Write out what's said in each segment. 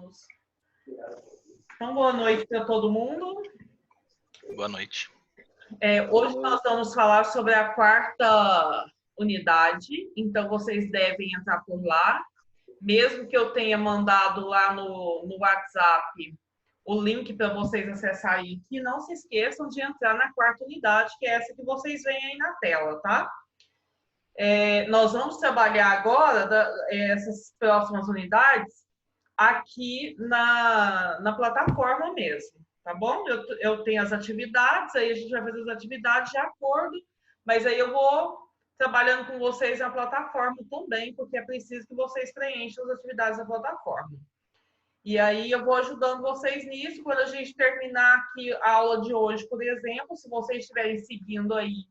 minutos. Então, boa noite para todo mundo. Boa noite. Hoje nós vamos falar sobre a quarta unidade, então vocês devem entrar por lá. Mesmo que eu tenha mandado lá no WhatsApp o link para vocês acessarem aqui, não se esqueçam de entrar na quarta unidade, que é essa que vocês veem aí na tela, tá? Nós vamos trabalhar agora essas próximas unidades aqui na plataforma mesmo, tá bom? Eu tenho as atividades, aí a gente vai fazer as atividades de acordo, mas aí eu vou trabalhando com vocês na plataforma também, porque é preciso que vocês preencham as atividades da plataforma. E aí eu vou ajudando vocês nisso. Quando a gente terminar aqui a aula de hoje, por exemplo, se vocês estiverem seguindo aí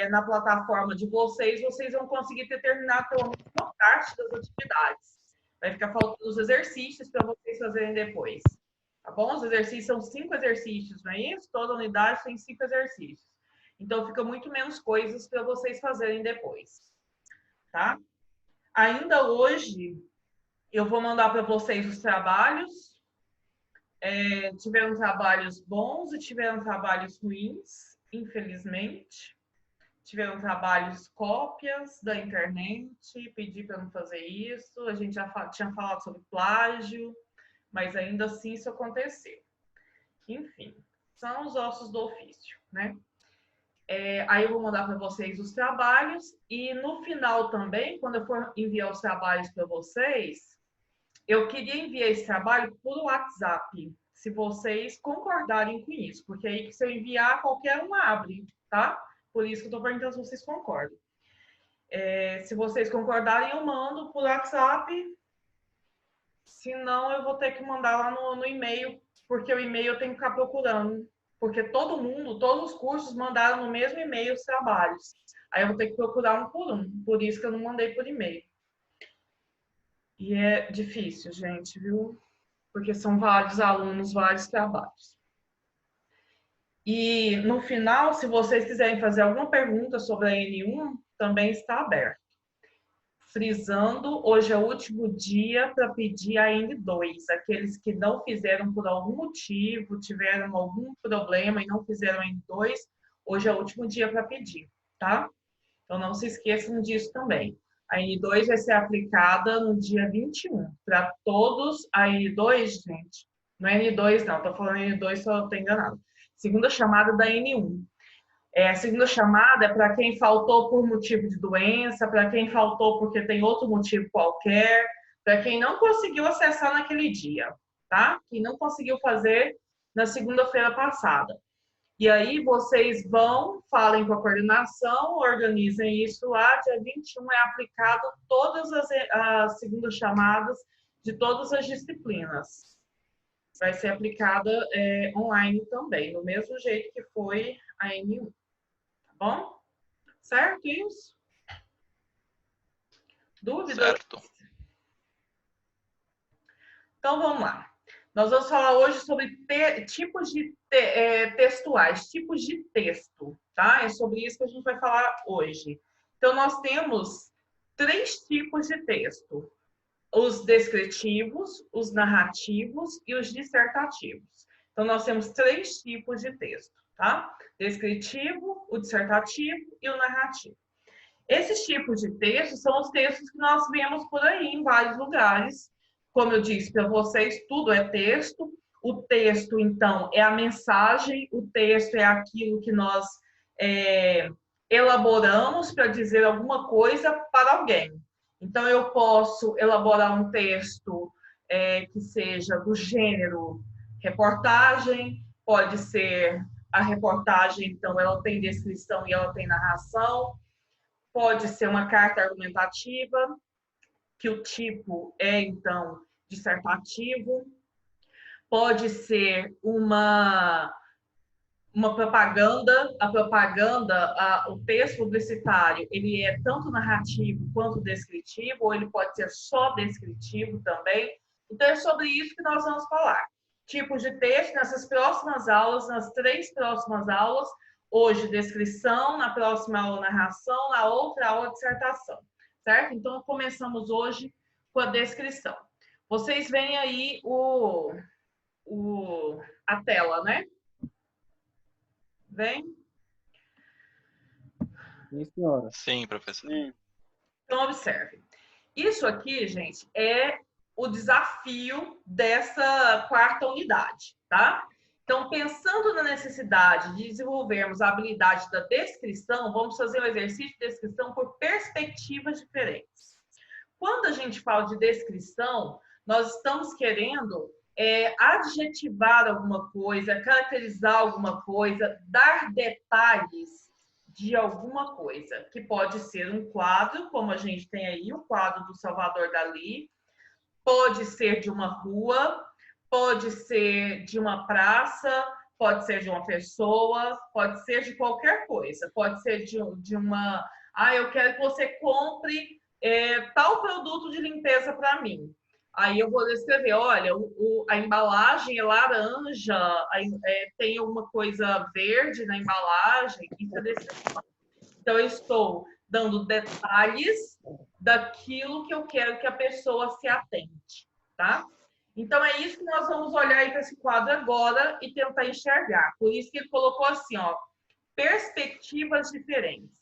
na plataforma de vocês, vocês vão conseguir ter terminado pelo menos uma parte das atividades. Vai ficar faltando os exercícios para vocês fazerem depois. Tá bom? Os exercícios são 5 exercícios, não é isso? Toda unidade tem 5 exercícios. Então, fica muito menos coisas para vocês fazerem depois. Tá? Ainda hoje, eu vou mandar para vocês os trabalhos. Tiveram trabalhos bons e tiveram trabalhos ruins, infelizmente. Tiveram trabalhos cópias da internet, pedi para não fazer isso. A gente já tinha falado sobre plágio, mas ainda assim isso aconteceu. Enfim, são os ossos do ofício, né? Aí eu vou mandar para vocês os trabalhos e no final também, quando eu for enviar os trabalhos para vocês, eu queria enviar esse trabalho por WhatsApp, se vocês concordarem com isso, porque aí se eu enviar, qualquer um abre, tá? Por isso que eu estou perguntando se vocês concordam. Se vocês concordarem, eu mando por WhatsApp, senão eu vou ter que mandar lá no e-mail, porque o e-mail eu tenho que ficar procurando. Porque todo mundo, todos os cursos mandaram no mesmo e-mail os trabalhos. Aí eu vou ter que procurar um por um. Por isso que eu não mandei por e-mail. E é difícil, gente, viu? Porque são vários alunos, vários trabalhos. E no final, se vocês quiserem fazer alguma pergunta sobre a N1, também está aberto. Frisando, hoje é o último dia para pedir a N2. Aqueles que não fizeram por algum motivo, tiveram algum problema e não fizeram a N2, hoje é o último dia para pedir, tá? Então não se esqueçam disso também. A N2 vai ser aplicada no dia 21. Para todos, a N2, gente, não é N2 não, estou falando N2, só estou enganado. Segunda chamada da N1. A segunda chamada é para quem faltou por motivo de doença, para quem faltou porque tem outro motivo qualquer, para quem não conseguiu acessar naquele dia, tá? Quem não conseguiu fazer na segunda-feira passada. E aí vocês vão, falem com a coordenação, organizem isso lá, dia 21 é aplicado todas as segundas chamadas de todas as disciplinas. Vai ser aplicada online também, do mesmo jeito que foi a N1. Bom? Certo isso? Dúvidas? Certo. Então, vamos lá. Nós vamos falar hoje sobre tipos de textuais, tipos de texto, tá? É sobre isso que a gente vai falar hoje. Então, nós temos 3 tipos de texto. Os descritivos, os narrativos e os dissertativos. Então, nós temos 3 tipos de texto, tá? Descritivo, o dissertativo e o narrativo. Esses tipos de textos são os textos que nós vemos por aí em vários lugares. Como eu disse para vocês, tudo é texto. O texto, então, é a mensagem, o texto é aquilo que nós elaboramos para dizer alguma coisa para alguém. Então, eu posso elaborar um texto que seja do gênero reportagem, pode ser a reportagem, então, ela tem descrição e ela tem narração, pode ser uma carta argumentativa, que o tipo é, então, dissertativo, pode ser uma propaganda, o texto publicitário, ele é tanto narrativo quanto descritivo, ou ele pode ser só descritivo também. Então, é sobre isso que nós vamos falar. Tipos de texto nessas próximas aulas, nas 3 próximas aulas. Hoje, descrição, na próxima aula, narração, na outra aula, dissertação. Certo? Então, começamos hoje com a descrição. Vocês veem aí a tela, né? Vem? Sim, senhora. Sim, professor. Então, observe. Isso aqui, gente, é o desafio dessa quarta unidade, tá? Então, pensando na necessidade de desenvolvermos a habilidade da descrição, vamos fazer um exercício de descrição por perspectivas diferentes. Quando a gente fala de descrição, nós estamos querendo adjetivar alguma coisa, caracterizar alguma coisa, dar detalhes de alguma coisa, que pode ser um quadro, como a gente tem aí, o quadro do Salvador Dalí, pode ser de uma rua, pode ser de uma praça, pode ser de uma pessoa, pode ser de qualquer coisa, pode ser de uma... eu quero que você compre tal produto de limpeza para mim. Aí eu vou descrever, olha, a embalagem é laranja, tem alguma coisa verde na embalagem, isso é descrição. Então, eu estou dando detalhes daquilo que eu quero que a pessoa se atente, tá? Então, é isso que nós vamos olhar aí para esse quadro agora e tentar enxergar. Por isso que ele colocou assim, ó, perspectivas diferentes.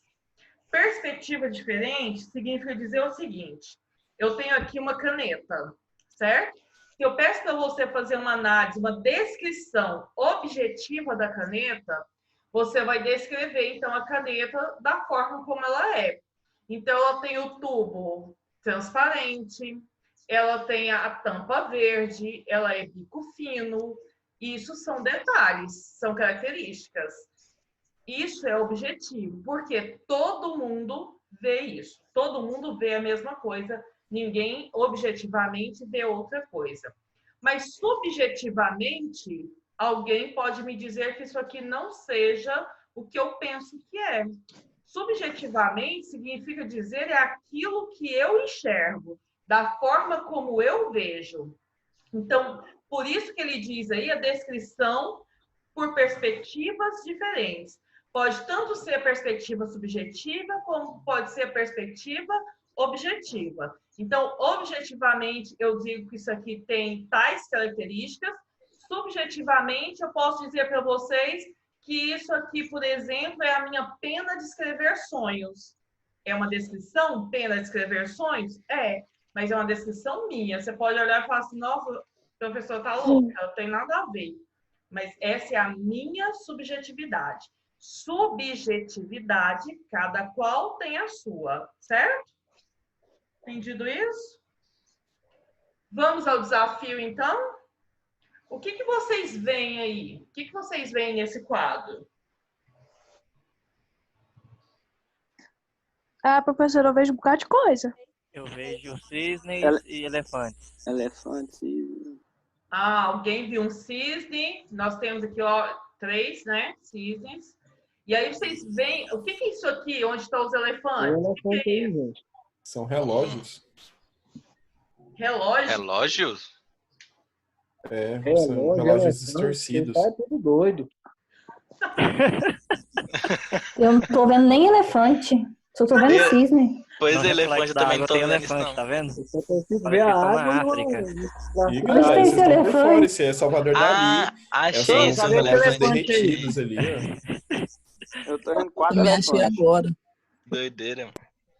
Perspectiva diferente significa dizer o seguinte, eu tenho aqui uma caneta, certo? Se eu peço para você fazer uma análise, uma descrição objetiva da caneta, você vai descrever, então, a caneta da forma como ela é. Então, ela tem o tubo transparente, ela tem a tampa verde, ela é bico fino. Isso são detalhes, são características. Isso é objetivo, porque todo mundo vê isso. Todo mundo vê a mesma coisa. Ninguém objetivamente vê outra coisa. Mas subjetivamente, alguém pode me dizer que isso aqui não seja o que eu penso que é. Subjetivamente significa dizer é aquilo que eu enxergo, da forma como eu vejo. Então, por isso que ele diz aí a descrição por perspectivas diferentes. Pode tanto ser perspectiva subjetiva, como pode ser perspectiva objetiva. Então, objetivamente, eu digo que isso aqui tem tais características. Subjetivamente, eu posso dizer para vocês que isso aqui, por exemplo, é a minha pena de escrever sonhos. É uma descrição, pena de escrever sonhos? É, mas é uma descrição minha. Você pode olhar e falar assim, nossa, o professor está louco, não tem nada a ver. Mas essa é a minha subjetividade. Subjetividade, cada qual tem a sua, certo? Entendido isso? Vamos ao desafio, então? O que vocês veem aí? O que vocês veem nesse quadro? Professora, eu vejo um bocado de coisa. Eu vejo cisnes e elefantes. Elefantes e... Alguém viu um cisne? Nós temos aqui, ó, 3, né? Cisnes. E aí vocês veem... O que é isso aqui, onde estão os elefantes? O que é isso? Gente. São relógios. Relógio? Relógios? São relógios distorcidos. Tá tudo doido. Eu não tô vendo nem elefante. Só tô vendo cisne. Pois No elefante reflexo da também água não tô tem vendo isso, elefante, não. tá vendo? Eu só consigo Parece ver a que tá na água África. E, Onde cara, tem vocês esse estão por elefante? fora. Esse é Salvador Dali. Achei São esse os elefante elefantes aí. derretidos ali, ó. Eu tô vendo 4 Me achei elefantes. agora. doideira.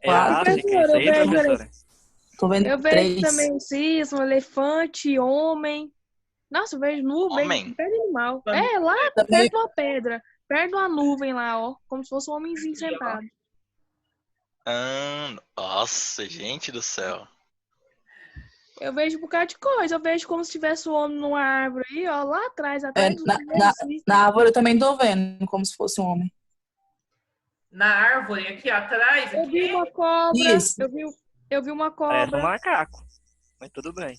É a Quatro. África, isso aí, Professora, professora? Tô vendo Eu vejo 3. também um cisne, um elefante, homem. Nossa, eu vejo nuvem, Homem? pé de animal. É, lá Também- perto de uma pedra. Perto de uma nuvem lá, ó. Como se fosse um homenzinho sentado. Nossa, gente do céu. Eu vejo um bocado de coisa. Eu vejo como se tivesse um homem numa árvore aí, ó. Lá atrás, atrás do cisne. Na árvore eu também tô vendo, como se fosse um homem. Na árvore, aqui atrás. Eu vi Aqui. uma cobra. Isso. Eu vi uma Parece um cobra. macaco. Mas tudo bem.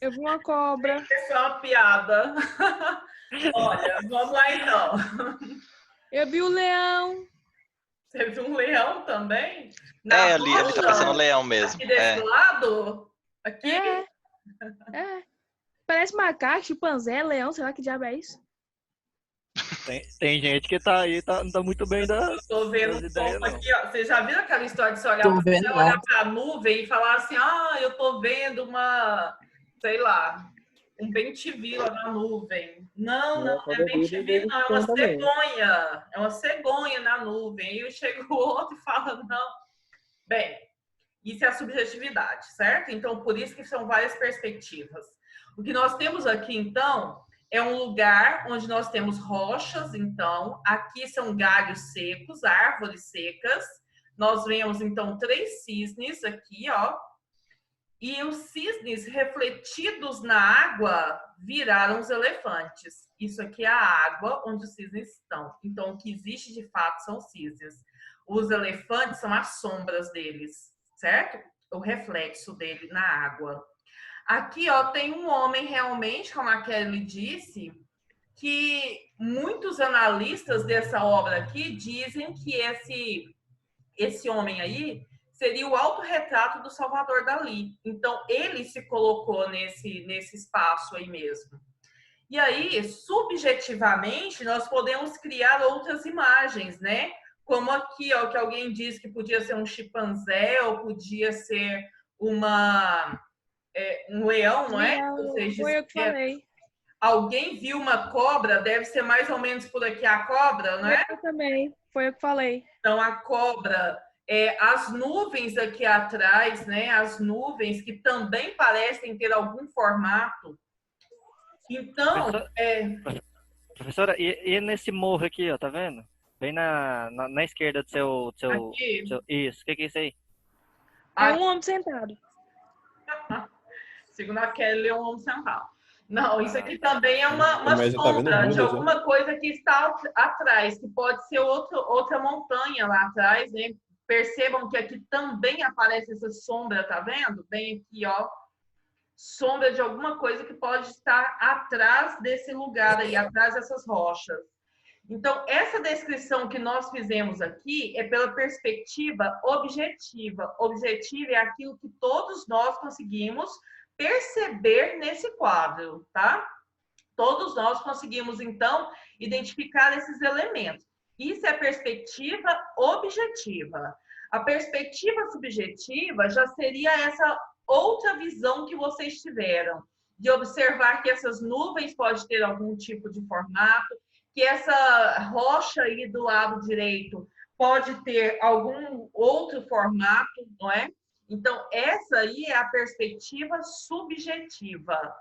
Eu vi uma cobra. Isso é uma piada. Olha, vamos lá então. Eu vi o leão. Você viu um leão também? Ali tá rocha? parecendo um leão mesmo. Aqui desse lado? Aqui? É. Parece macaco, chimpanzé, leão, sei lá que diabo é isso. Tem gente que tá aí, não tá muito bem Eu tô vendo das um ideias, pouco não. aqui, ó. Você já viu aquela história de você olhar, Tô vendo, não. pra nuvem e falar assim, eu tô vendo uma, sei lá, um bem-te-vi lá na nuvem. Não, não quando é eu vi, bem-te-vi, não, é uma também. cegonha. É uma cegonha na nuvem. Aí chega o outro e fala, não. Bem, isso é a subjetividade, certo? Então, por isso que são várias perspectivas. O que nós temos aqui, então, é um lugar onde nós temos rochas, então, aqui são galhos secos, árvores secas. Nós vemos, então, 3 cisnes aqui, ó. E os cisnes refletidos na água viraram os elefantes. Isso aqui é a água onde os cisnes estão. Então, o que existe de fato são cisnes. Os elefantes são as sombras deles, certo? O reflexo dele na água. Aqui, ó, tem um homem realmente, como a Kelly disse, que muitos analistas dessa obra aqui dizem que esse homem aí seria o autorretrato do Salvador Dalí. Então, ele se colocou nesse espaço aí mesmo. E aí, subjetivamente, nós podemos criar outras imagens, né? Como aqui, ó, que alguém disse que podia ser um chimpanzé ou podia ser um leão, não é? Foi eu que falei. Alguém viu uma cobra, deve ser mais ou menos por aqui a cobra, não é? Eu também, foi eu que falei. Então, a cobra, as nuvens aqui atrás, né? As nuvens que também parecem ter algum formato. Então, Professora, e nesse morro aqui, ó, tá vendo? Bem na esquerda do seu isso, o que é isso aí? É um homem sentado. Segundo a Kelly, é um homem sentado. Não, isso aqui também é uma Mas já tá vendo sombra de Buda, já. alguma coisa que está atrás, que pode ser outra montanha lá atrás, né? Percebam que aqui também aparece essa sombra, tá vendo? Bem aqui, ó. Sombra de alguma coisa que pode estar atrás desse lugar aí, atrás dessas rochas. Então, essa descrição que nós fizemos aqui é pela perspectiva objetiva. Objetiva é aquilo que todos nós conseguimos perceber nesse quadro, tá? Todos nós conseguimos, então, identificar esses elementos. Isso é a perspectiva objetiva. A perspectiva subjetiva já seria essa outra visão que vocês tiveram, de observar que essas nuvens podem ter algum tipo de formato, que essa rocha aí do lado direito pode ter algum outro formato, não é? Então, essa aí é a perspectiva subjetiva.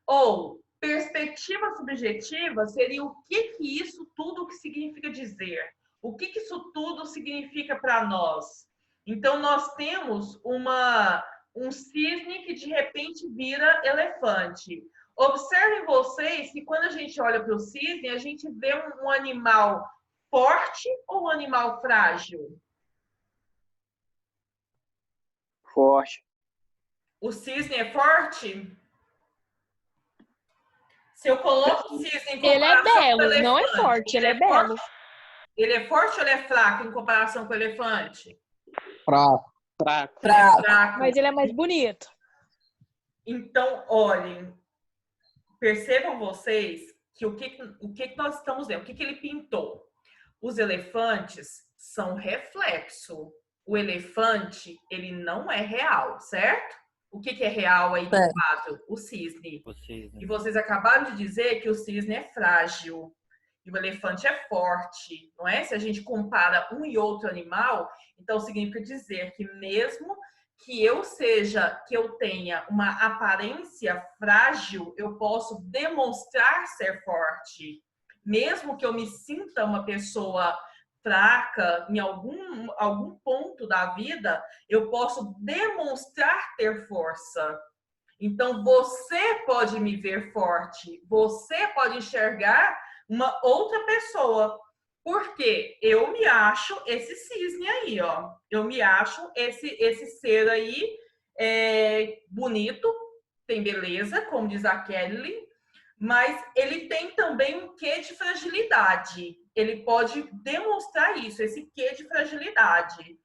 Ou, perspectiva subjetiva seria o que isso tudo que significa dizer. O que isso tudo significa para nós? Então, nós temos um cisne que, de repente, vira elefante. Observem vocês que, quando a gente olha para o cisne, a gente vê um animal forte ou um animal frágil? Forte. O cisne é forte? Se eu coloco o cisne em Ele é comparação com o belo, elefante, não é forte, ele é belo. Ele é forte ou ele é fraco em comparação com o elefante? Fraco. Fraco. Mas ele é mais bonito. Então, olhem, percebam vocês que o que nós estamos vendo, o que ele pintou? Os elefantes são reflexo. O elefante, ele não é real, certo? O que é real aí do quadro? O cisne. E vocês acabaram de dizer que o cisne é frágil e o elefante é forte, não é? Se a gente compara um e outro animal, então significa dizer que mesmo que eu tenha uma aparência frágil, eu posso demonstrar ser forte. Mesmo que eu me sinta uma pessoa fraca em algum ponto da vida, eu posso demonstrar ter força. Então, você pode me ver forte, você pode enxergar uma outra pessoa. Porque eu me acho esse cisne aí, ó. Eu me acho esse ser aí bonito, tem beleza, como diz a Kelly, mas ele tem também um quê de fragilidade. Ele pode demonstrar isso, esse quê de fragilidade.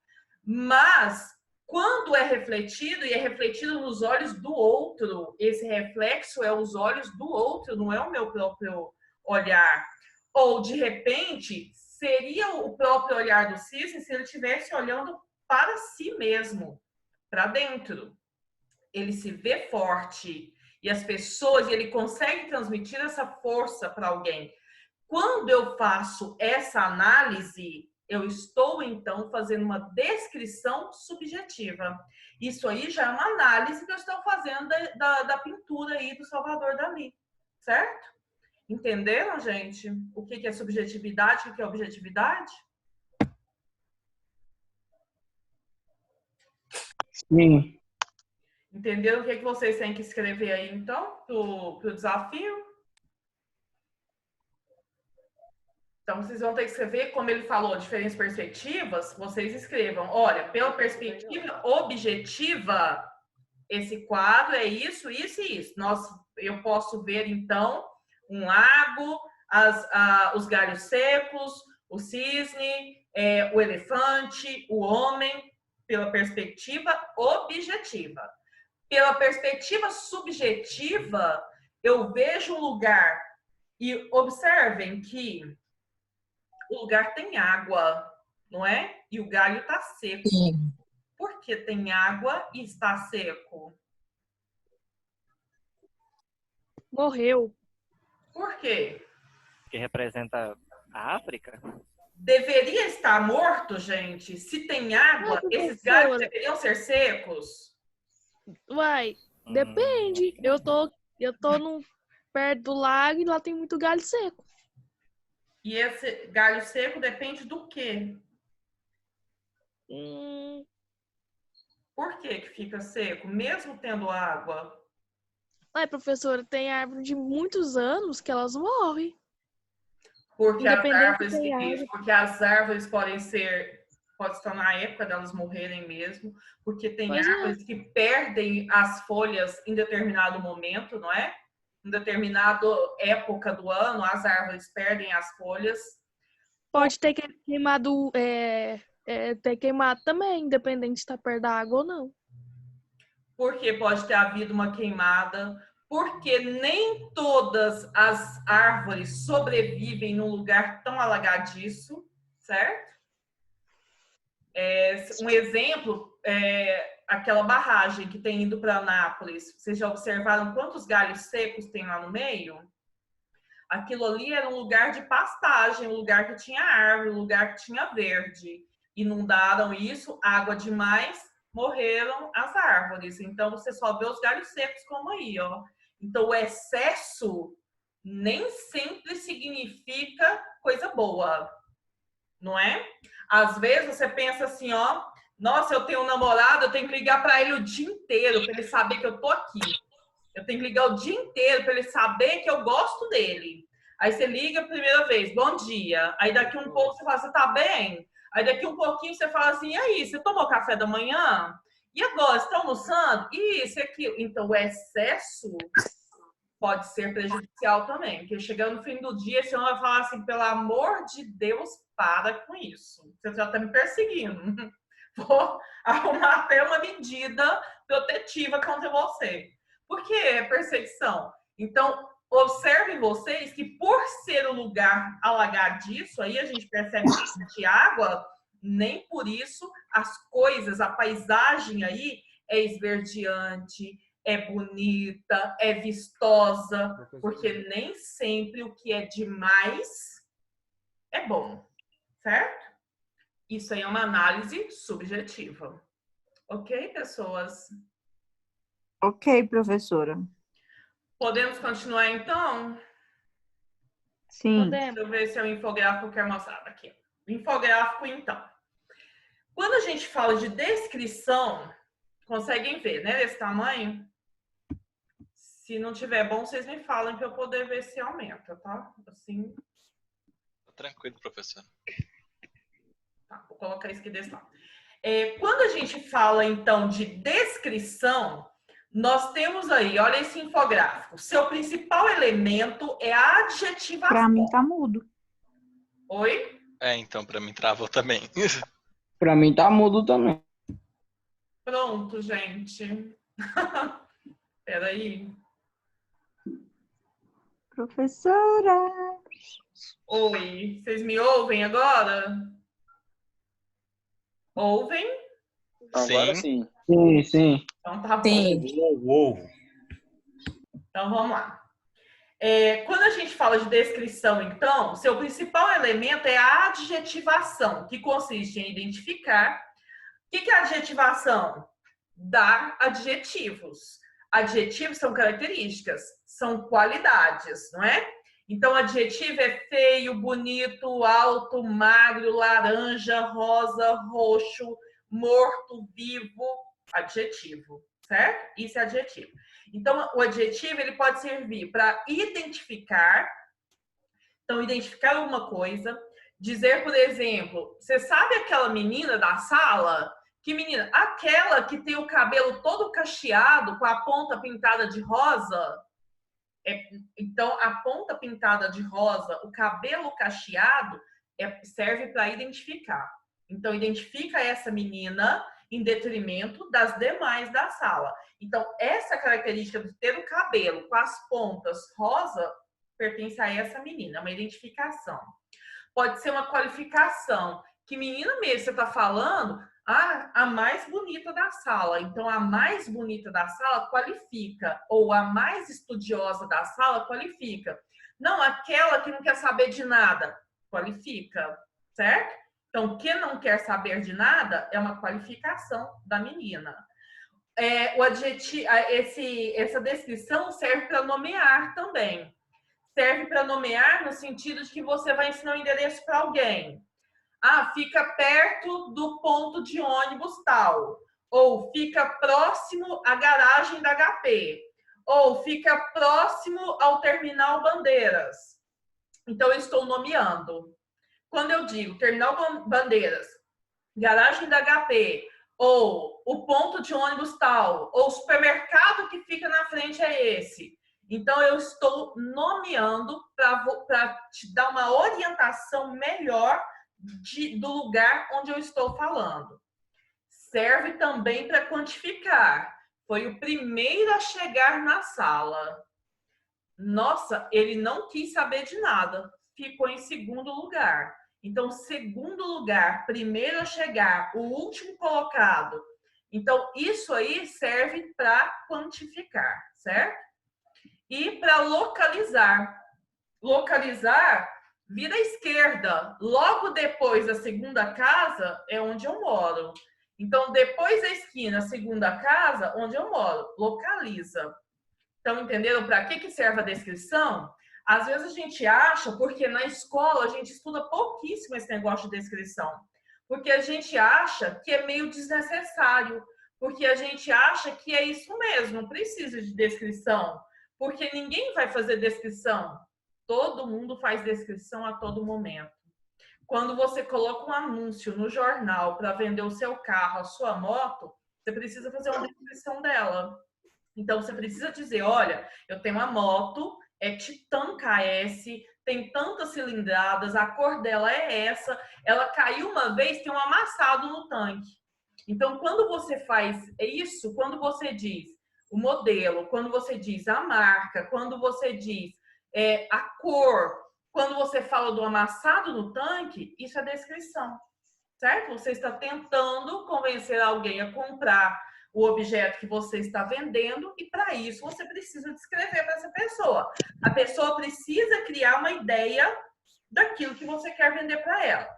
Mas, quando é refletido, e é refletido nos olhos do outro, esse reflexo é os olhos do outro, não é o meu próprio olhar. Ou, de repente, seria o próprio olhar do cisne se ele estivesse olhando para si mesmo, para dentro. Ele se vê forte e as pessoas, ele consegue transmitir essa força para alguém. Quando eu faço essa análise, eu estou, então, fazendo uma descrição subjetiva. Isso aí já é uma análise que eu estou fazendo da pintura aí do Salvador Dalí, certo? Entenderam, gente? O que é subjetividade, o que é objetividade? Sim. Entenderam o que vocês têm que escrever aí, então, para o desafio? Então, vocês vão ter que escrever, como ele falou, diferentes perspectivas, vocês escrevam, olha, pela perspectiva objetiva, esse quadro é isso, isso e isso. Eu posso ver, então, um lago, os galhos secos, o cisne, o elefante, o homem, pela perspectiva objetiva. Pela perspectiva subjetiva, eu vejo um lugar, e observem que o lugar tem água, não é? E o galho está seco. Sim. Por que tem água e está seco? Morreu. Por quê? Que representa a África? Deveria estar morto, gente? Se tem água, esses galhos deveriam ser secos? Uai, depende. Eu tô perto do lago e lá tem muito galho seco. E esse galho seco depende do quê? Por que fica seco, mesmo tendo água? Ai, professora, tem árvore de muitos anos que elas morrem. Porque as árvores podem estar na época delas morrerem mesmo, porque tem árvores que perdem as folhas em determinado momento, não é? Em determinada época do ano, as árvores perdem as folhas. Pode ter queimado, ter queimado também, independente de estar perto da água ou não. Porque pode ter havido uma queimada, porque nem todas as árvores sobrevivem num lugar tão alagadiço, certo? Um exemplo é aquela barragem que tem indo para Anápolis. Vocês já observaram quantos galhos secos tem lá no meio? Aquilo ali era um lugar de pastagem, um lugar que tinha árvore, um lugar que tinha verde. Inundaram isso, água demais, morreram as árvores. Então, você só vê os galhos secos como aí, ó. Então, o excesso nem sempre significa coisa boa, não é? Às vezes, você pensa assim, ó, nossa, eu tenho um namorado, eu tenho que ligar para ele o dia inteiro para ele saber que eu tô aqui. Eu tenho que ligar o dia inteiro para ele saber que eu gosto dele. Aí você liga a primeira vez, bom dia. Aí daqui um pouco você fala, você tá bem? Aí daqui um pouquinho você fala assim, e aí, você tomou café da manhã? E agora, você está almoçando? Isso e aquilo. Então, o excesso pode ser prejudicial também. Porque chegando no fim do dia, esse homem vai falar assim, pelo amor de Deus, para com isso. Você já está me perseguindo. Vou arrumar até uma medida protetiva contra você. Por que é perseguição? Então, observem vocês que por ser um lugar alagadiço, aí a gente percebe que de água, nem por isso as coisas, a paisagem aí é esverdeante, é bonita, é vistosa, porque nem sempre o que é demais é bom, certo? Isso aí é uma análise subjetiva. Ok, pessoas? Ok, professora. Podemos continuar, então? Sim. Deixa eu ver se é o infográfico que é mostrado aqui. O infográfico, então. Quando a gente fala de descrição, conseguem ver, né? Desse tamanho? Se não tiver bom, vocês me falam para eu poder ver se aumenta, tá? Assim. Tranquilo, professor. Tá, vou colocar isso aqui desse lado. Quando a gente fala, então, de descrição, nós temos aí, olha esse infográfico. Seu principal elemento é a adjetivação. Para mim tá mudo. Oi? Então, para mim travou também. Para mim tá mudo também. Pronto, gente. Peraí. Professora! Oi, vocês me ouvem agora? Ouvem? Agora sim. Sim, sim. Então tá bom. Sim. Uou. Então vamos lá. Quando a gente fala de descrição, então, seu principal elemento é a adjetivação, que consiste em identificar. O que é adjetivação? Dar adjetivos. Adjetivos são características, são qualidades, não é? Então, adjetivo é feio, bonito, alto, magro, laranja, rosa, roxo, morto, vivo. Adjetivo, certo? Isso é adjetivo. Então, o adjetivo ele pode servir para identificar. Então, identificar alguma coisa. Dizer, por exemplo, você sabe aquela menina da sala? Que menina? Aquela que tem o cabelo todo cacheado com a ponta pintada de rosa? Então, a ponta pintada de rosa, o cabelo cacheado, serve para identificar. Então, identifica essa menina em detrimento das demais da sala. Então, essa característica de ter o cabelo com as pontas rosa pertence a essa menina, é uma identificação. Pode ser uma qualificação. Que menina mesmo você está falando? A mais bonita da sala. Então, a mais bonita da sala qualifica. Ou a mais estudiosa da sala qualifica. Não, aquela que não quer saber de nada, qualifica, certo? Então, que não quer saber de nada é uma qualificação da menina. Essa descrição serve para nomear também. Serve para nomear no sentido de que você vai ensinar um endereço para alguém. Fica perto do ponto de ônibus tal. Ou fica próximo à garagem da HP. Ou fica próximo ao terminal Bandeiras. Então, eu estou nomeando. Quando eu digo terminal Bandeiras, garagem da HP, ou o ponto de ônibus tal, ou o supermercado que fica na frente é esse. Então, eu estou nomeando para te dar uma orientação melhor do lugar onde eu estou falando. Serve também para quantificar. Foi o primeiro a chegar na sala. Nossa, ele não quis saber de nada. Ficou em segundo lugar. Então, segundo lugar, primeiro a chegar, o último colocado. Então, isso aí serve para quantificar, certo? E para localizar. Localizar, vira à esquerda. Logo depois da segunda casa é onde eu moro. Então, depois da esquina, a segunda casa, onde eu moro. Localiza. Então, entenderam para que serve a descrição? Às vezes a gente acha, porque na escola a gente estuda pouquíssimo esse negócio de descrição. Porque a gente acha que é meio desnecessário. Porque a gente acha que é isso mesmo, não precisa de descrição. Porque ninguém vai fazer descrição. Todo mundo faz descrição a todo momento. Quando você coloca um anúncio no jornal para vender o seu carro, a sua moto, você precisa fazer uma descrição dela. Então, você precisa dizer, olha, eu tenho uma moto, é Titan KS, tem tantas cilindradas, a cor dela é essa, ela caiu uma vez, tem um amassado no tanque. Então, quando você faz isso, quando você diz o modelo, quando você diz a marca, quando você diz a cor, quando você fala do amassado no tanque, isso é descrição, certo? Você está tentando convencer alguém a comprar o objeto que você está vendendo e, para isso, você precisa descrever para essa pessoa. A pessoa precisa criar uma ideia daquilo que você quer vender para ela.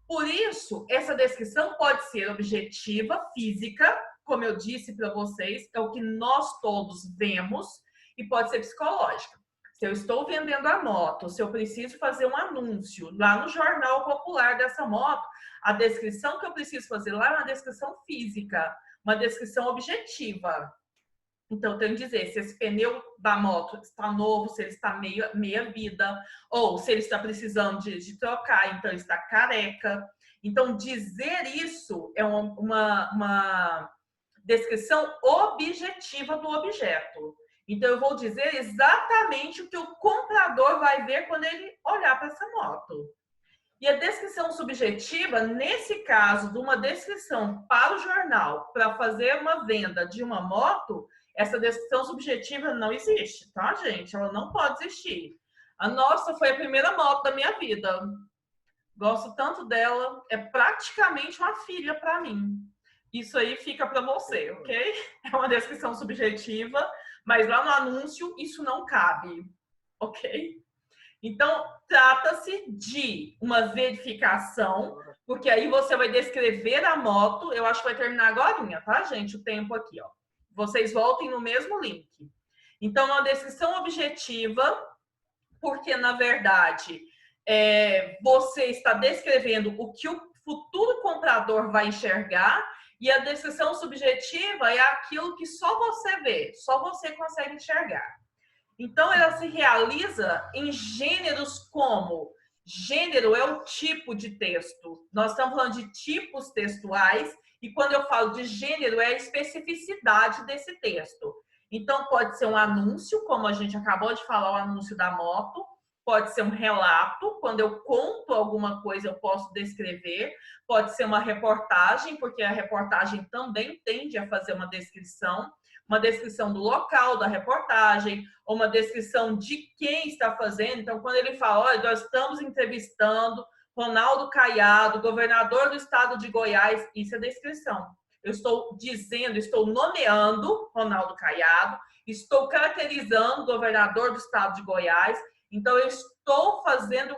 Por isso, essa descrição pode ser objetiva, física, como eu disse para vocês, é o que nós todos vemos, e pode ser psicológica. Se eu estou vendendo a moto, se eu preciso fazer um anúncio lá no jornal popular dessa moto, a descrição que eu preciso fazer lá é uma descrição física, uma descrição objetiva. Então, eu tenho que dizer se esse pneu da moto está novo, se ele está meia vida, ou se ele está precisando de trocar, então ele está careca. Então, dizer isso é uma descrição objetiva do objeto. Então, eu vou dizer exatamente o que o comprador vai ver quando ele olhar para essa moto. E a descrição subjetiva, nesse caso de uma descrição para o jornal, para fazer uma venda de uma moto, essa descrição subjetiva não existe, tá, gente? Ela não pode existir. A nossa foi a primeira moto da minha vida. Gosto tanto dela, é praticamente uma filha para mim. Isso aí fica para você, ok? É uma descrição subjetiva, mas lá no anúncio isso não cabe, ok? Então, trata-se de uma verificação, porque aí você vai descrever a moto. Eu acho que vai terminar agora, tá, gente? O tempo aqui, ó. Vocês voltem no mesmo link. Então, uma descrição objetiva, porque, na verdade, você está descrevendo o que o futuro comprador vai enxergar, e a descrição subjetiva é aquilo que só você vê, só você consegue enxergar. Então, ela se realiza em gêneros como... Gênero é o tipo de texto. Nós estamos falando de tipos textuais, e quando eu falo de gênero, é a especificidade desse texto. Então, pode ser um anúncio, como a gente acabou de falar, o anúncio da moto. Pode ser um relato, quando eu conto alguma coisa, eu posso descrever. Pode ser uma reportagem, porque a reportagem também tende a fazer uma descrição do local da reportagem, ou uma descrição de quem está fazendo. Então, quando ele fala, olha, nós estamos entrevistando Ronaldo Caiado, governador do estado de Goiás, isso é descrição. Eu estou dizendo, estou nomeando Ronaldo Caiado, estou caracterizando o governador do estado de Goiás. Então, eu estou fazendo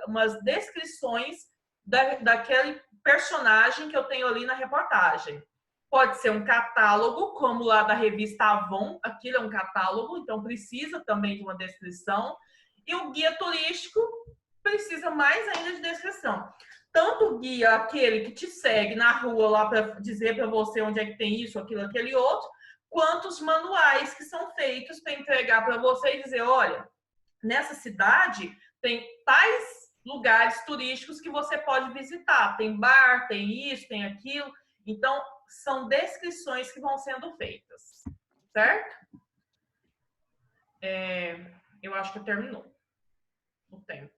umas descrições daquele personagem que eu tenho ali na reportagem. Pode ser um catálogo, como lá da revista Avon, aquilo é um catálogo, então precisa também de uma descrição. E o guia turístico precisa mais ainda de descrição. Tanto o guia, aquele que te segue na rua lá para dizer para você onde é que tem isso, aquilo, aquele outro, quanto os manuais que são feitos para entregar para você e dizer, olha, nessa cidade tem tais lugares turísticos que você pode visitar. Tem bar, tem isso, tem aquilo. Então, são descrições que vão sendo feitas, certo? Eu acho que terminou o tempo.